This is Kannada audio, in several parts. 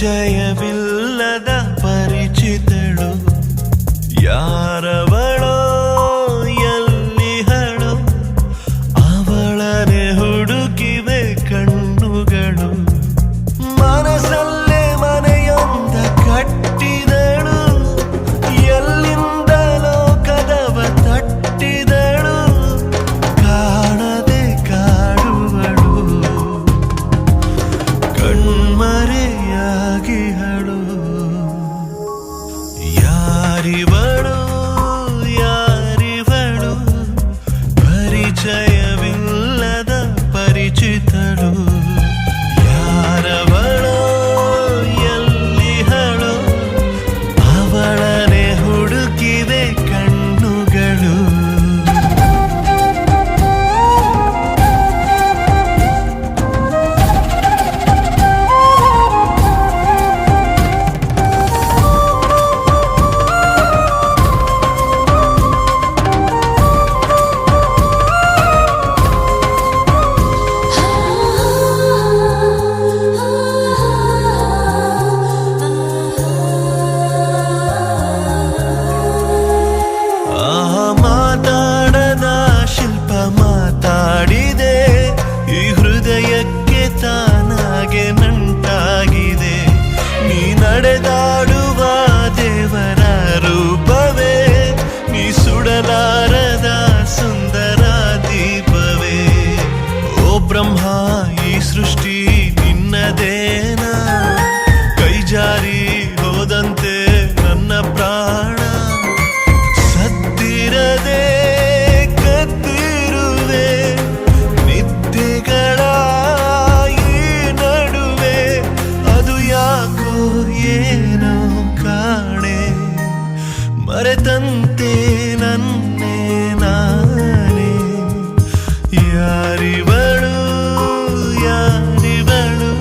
ಪರಿಚಯವಿಲ್ಲದ ಪರಿಚಿತಳು ಯಾರವಳೋ ಎಲ್ಲಿಹಳೋ ಅವಳನೆ ಹುಡುಕಿವೆ ಕಣ್ಣುಗಳು ಮನಸಲ್ಲೇ ಮನೆಯೊಂದ ಕಟ್ಟಿದಳು ಎಲ್ಲಿಂದಲೋ ಕದವ ತಟ್ಟಿದಳು ಕಾಣದೆ ಕಾಡುವಳು ಕಣ್ಮರೆಯಾಗಿಹಳು ಯಾರಿವಳು ಯಾರಿವಳು ಪರಿಚಯವಿಲ್ಲದ ಪರಿಚಿತಳು ಯಾರವಳೋ ಎಲ್ಲಿಹಳೋ ಅವಳನೆ ಹುಡುಕಿವೆ ಕಣ್ಣುಗಳು ಮಾತಾಡದ ಶಿಲ್ಪ ಮಾತಾಡಿದೆ ಈ ಹೃದಯಕ್ಕೆ ತಾನಾಗೆ ನಂಟಾಗಿದೆ ನೀ ನಡೆದಾಡುವ ದೇವರ ರೂಪವೇ ನೀ ಸುಡಲಾರದ ಸುಂದರ ದೀಪವೇ ಓ ಬ್ರಹ್ಮ ಈ ಸೃಷ್ಟಿ ನಿನ್ನದೇನಾ ಕೈ ಜಾರಿ ಹೋದಂತೆ ನನ್ನ ಪ್ರಾಣ ಸದ್ದಿರದೆ ಕತ್ತಿರುವೆ ನಿದ್ದೆಗಳ ಈ ನಡುವೆ ಅದು ಯಾಕೋ ಏನೋ ಕಾಣೆ ಮರೆತಂತೆ ನನ್ನೇ ನಾನೇ ಯಾರಿವಳು ಯಾರಿವಳು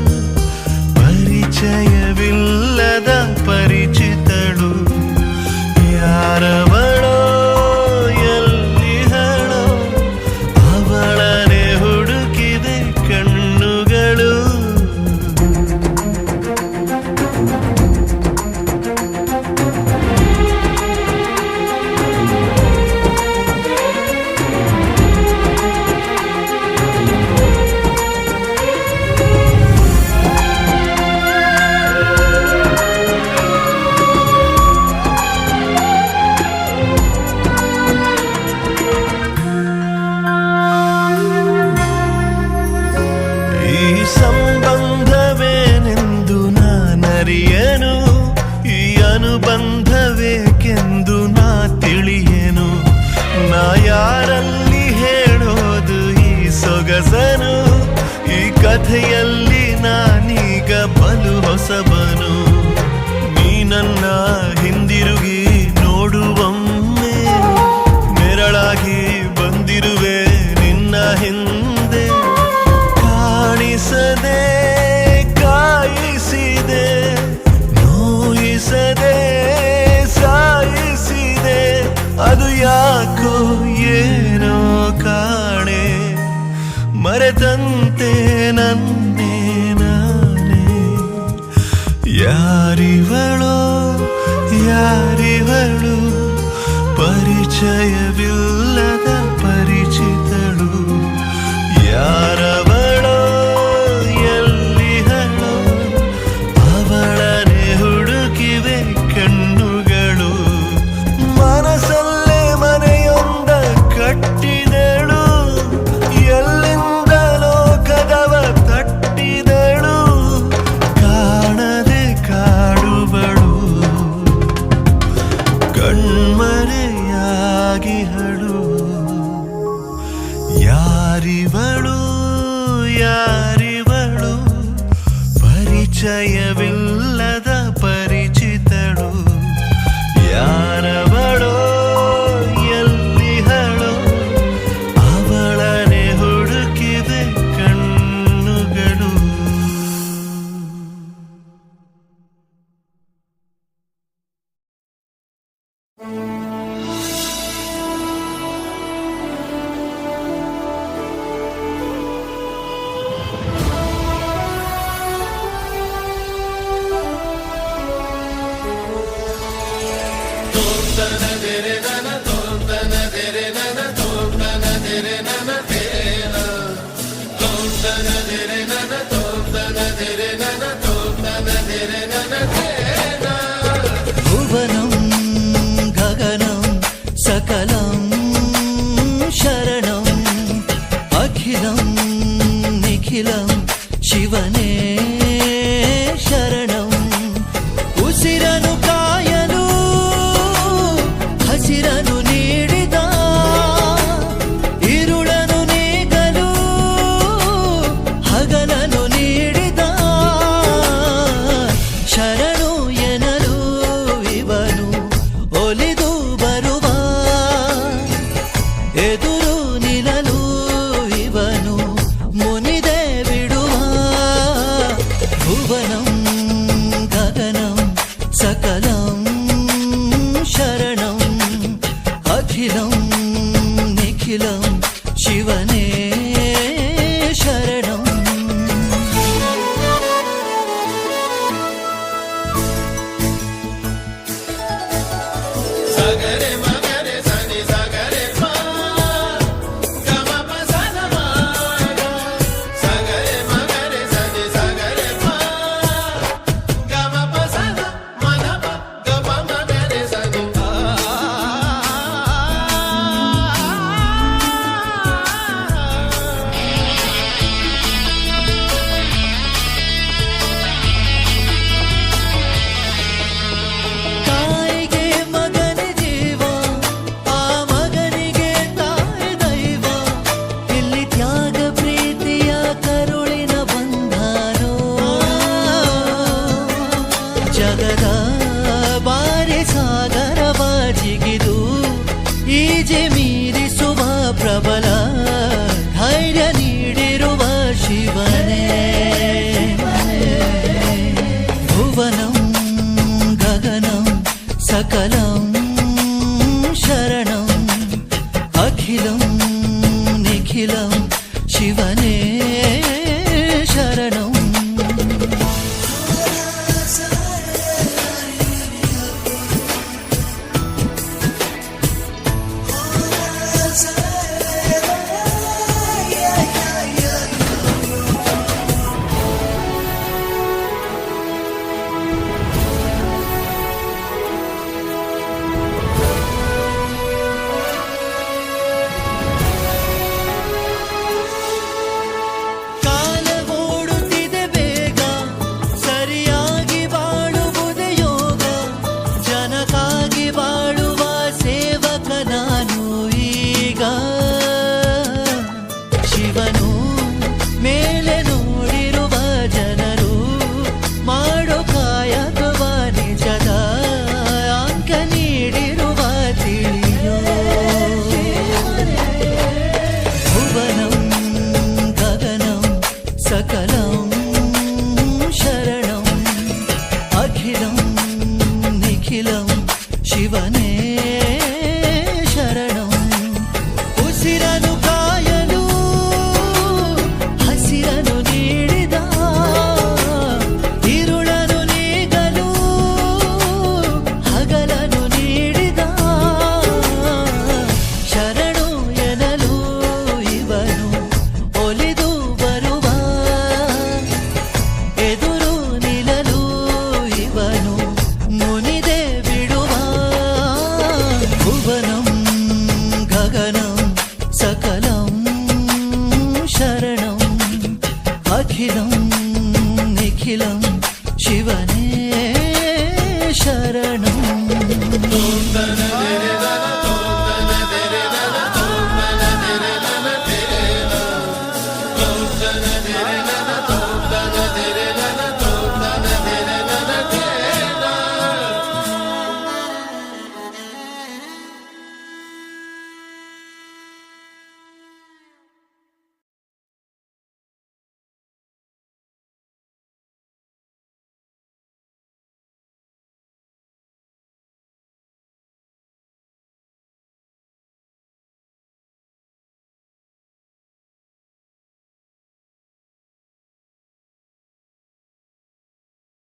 ಪರಿಚಯವಿಲ್ಲದ ಪರಿಚಿತಳು ಯಾರವಳೋ ಎಲ್ಲಿಹಳೋ ಅವಳನೆ ಹುಡುಕಿದೆ ಕಣ್ಣುಗಳು ಈ ಸಂಬಂಧವೇನೆಂದು ನಾನರಿಯನು ಈ ಅನುಬಂಧವೇಕೆಂದು ನಾ ತಿಳಿಯೇನು ನಾ ಯಾರಲ್ಲಿ ಹೇಳೋದು ಈ ಸೊಗಸನು ಈ ಕಥೆಯಲ್ಲಿ ನಾನೀಗ ಬಲು ಹೊಸಬನು ನೀ ನನ್ನ ಹಿಂದಿರುಗಿ ನೋಡುವೊಮ್ಮೆ ನೆರಳಾಗಿ ಬಂದಿರುವೆ ನಿನ್ನ ಹಿಂದೆ ಕಾಣಿಸದೆ ಕಾಯಿಸಿದೆ ನೋಯಿಸದೆ ಸಾಯಿಸಿದೆ ಅದು ಯಾಕೋ ಏನೋ ಕಾಣೆ ಮರೆತಂತೆ ನನ್ನೇ ನಾನೇ ಯಾರಿವಳೋ ಯಾರಿವಳು ಪರಿಚಯವಿಲ್ಲದ ಪರಿಚಿತಳು ಯಾರವಳೋ ಎಲ್ಲಿಹಳೋ ಅವಳನೆ ಹುಡುಕಿವೆ ಕಣ್ಣುಗಳು ಮನಸಲ್ಲೇ ಮನೆಯೊಂದ ಕಟ್ಟಿದಳು ಎಲ್ಲಿಂದಲೋ ಕದವ ತಟ್ಟಿದಳು ಕಾಣದೆ ಕಾಡುವಳು ಕಣ್ಮರೆಯಾಗಿಹಳು ಯಾರಿವಳು ಯಾರಿವಳು ಪರಿಚಯವಿಲ್ಲದ ಪರಿಚಿತಳು ಯಾರವಳೋ ಎಲ್ಲಿಹಳೋ ಅವಳನೆ ಹುಡುಕಿದೆ ಕಣ್ಣುಗಳು ನಿಖಿಲಂ ಶಿವನೇ ಶರಣಂ. ಉಸಿರನು ಕಾಯಲು ಹಸಿರನು ನೀಡಿದ, ಇರುಳನು ನೀಗಲು ಹಗಲನು ನೀಡಿದ, ಶರಣು ಎನಲು ಇವನು ಒಲಿದು ಬರುವ, ಎದುರು ನಿಲ್ಲಲು ಇವನು ಮುನಿದೆ ಬಿಡುವ. ಭುವನಂ ಗಗನಂ ಸಕಲಂ ಶರಣಂ ಅಖಿಲಂ ನಿಖಿಲಂ ಶಿವನೇ ಶರಣಂ. ಸಗರೆ ಮಗರೆ ಸನಿ ಸಗರೆ ಪಾ ಗಮ ಪಸನ ಮಾಗ. ಸಗರೆ ಮಗರೆ ಸನಿ ಸಗರೆ ಪಾ ಗಮ ಪಸನ ಮನ ಪ ಗಮ ಮಗರೆ ಸನಿ ಪಾ. ತಾಯಿಗೆ ಮಗನ ಜೀವ, ಆ ಮಗನಿಗೆ ತಾಯಿ ದೈವ, ಇಲ್ಲಿ ತ್ಯಾಗ ಪ್ರೀತಿಯ ಕರುಳಿನ ಬಂಧನೋ. ಜಗದ ಬಾರಿ ಸಾಗರವ ಜಿಗಿದು ಈಜೆ ಮೀರಿಸುವ ಪ್ರಬಲ ಧೈರ್ಯ ನೀಡಿರುವ ಶಿವನೇ. ಭುವನಂ ಗಗನಂ ಸಕಲಂ ಶರಣಂ ಅಖಿಲಂ ನಿಖಿಲಂ ಶಿವನೇ ಶರಣಂ. ಕಾಲ ಓಡುತ್ತಿದೆ ಬೇಗ, ಸರಿಯಾಗಿ ಬಾಳುವುದೇ ಯೋಗ. ಜನಕ್ಕಾಗಿ ಬಾಳುವ ಸೇವಕ ನಾನು ಈಗ. ಶಿವನು ಮೇಲೆ ನೋಡಿರುವ ಜನರು ಮಾಡೋ ಕಾಯಕವ ನಿಜದ ಅಂಕ ನೀಡಿರುವ ತಿಳಿಯೋ. ಭುವನಂ ಗಗನಂ ಸಕಲಂ ಶರಣಂ ಅಖಿಲಂ ನಿಖಿಲಂ ಶಿವನೇ ಶರಣಂ. ಉಸಿರನು ಕಾಯಲು ಹಸಿರನು ನೀಡಿದ, ಇರುಳನು ನೀಗಲು ಹಗಲನು ನೀಡಿದ, ಶರಣು ಎನಲು ಇವನು ಒಲಿದು ಬರುವ, ಎದುರು ನಿಲ್ಲಲು ಇವನು ಮುನಿದೆ ಬಿಡುವ. ಭುವನಂ ಗಗನಂ ಸಕಲಂ ಶರಣಂ ಅಖಿಲಂ ನಿಖಿಲಂ ಶಿವನೇ ಶರಣಂ. ನ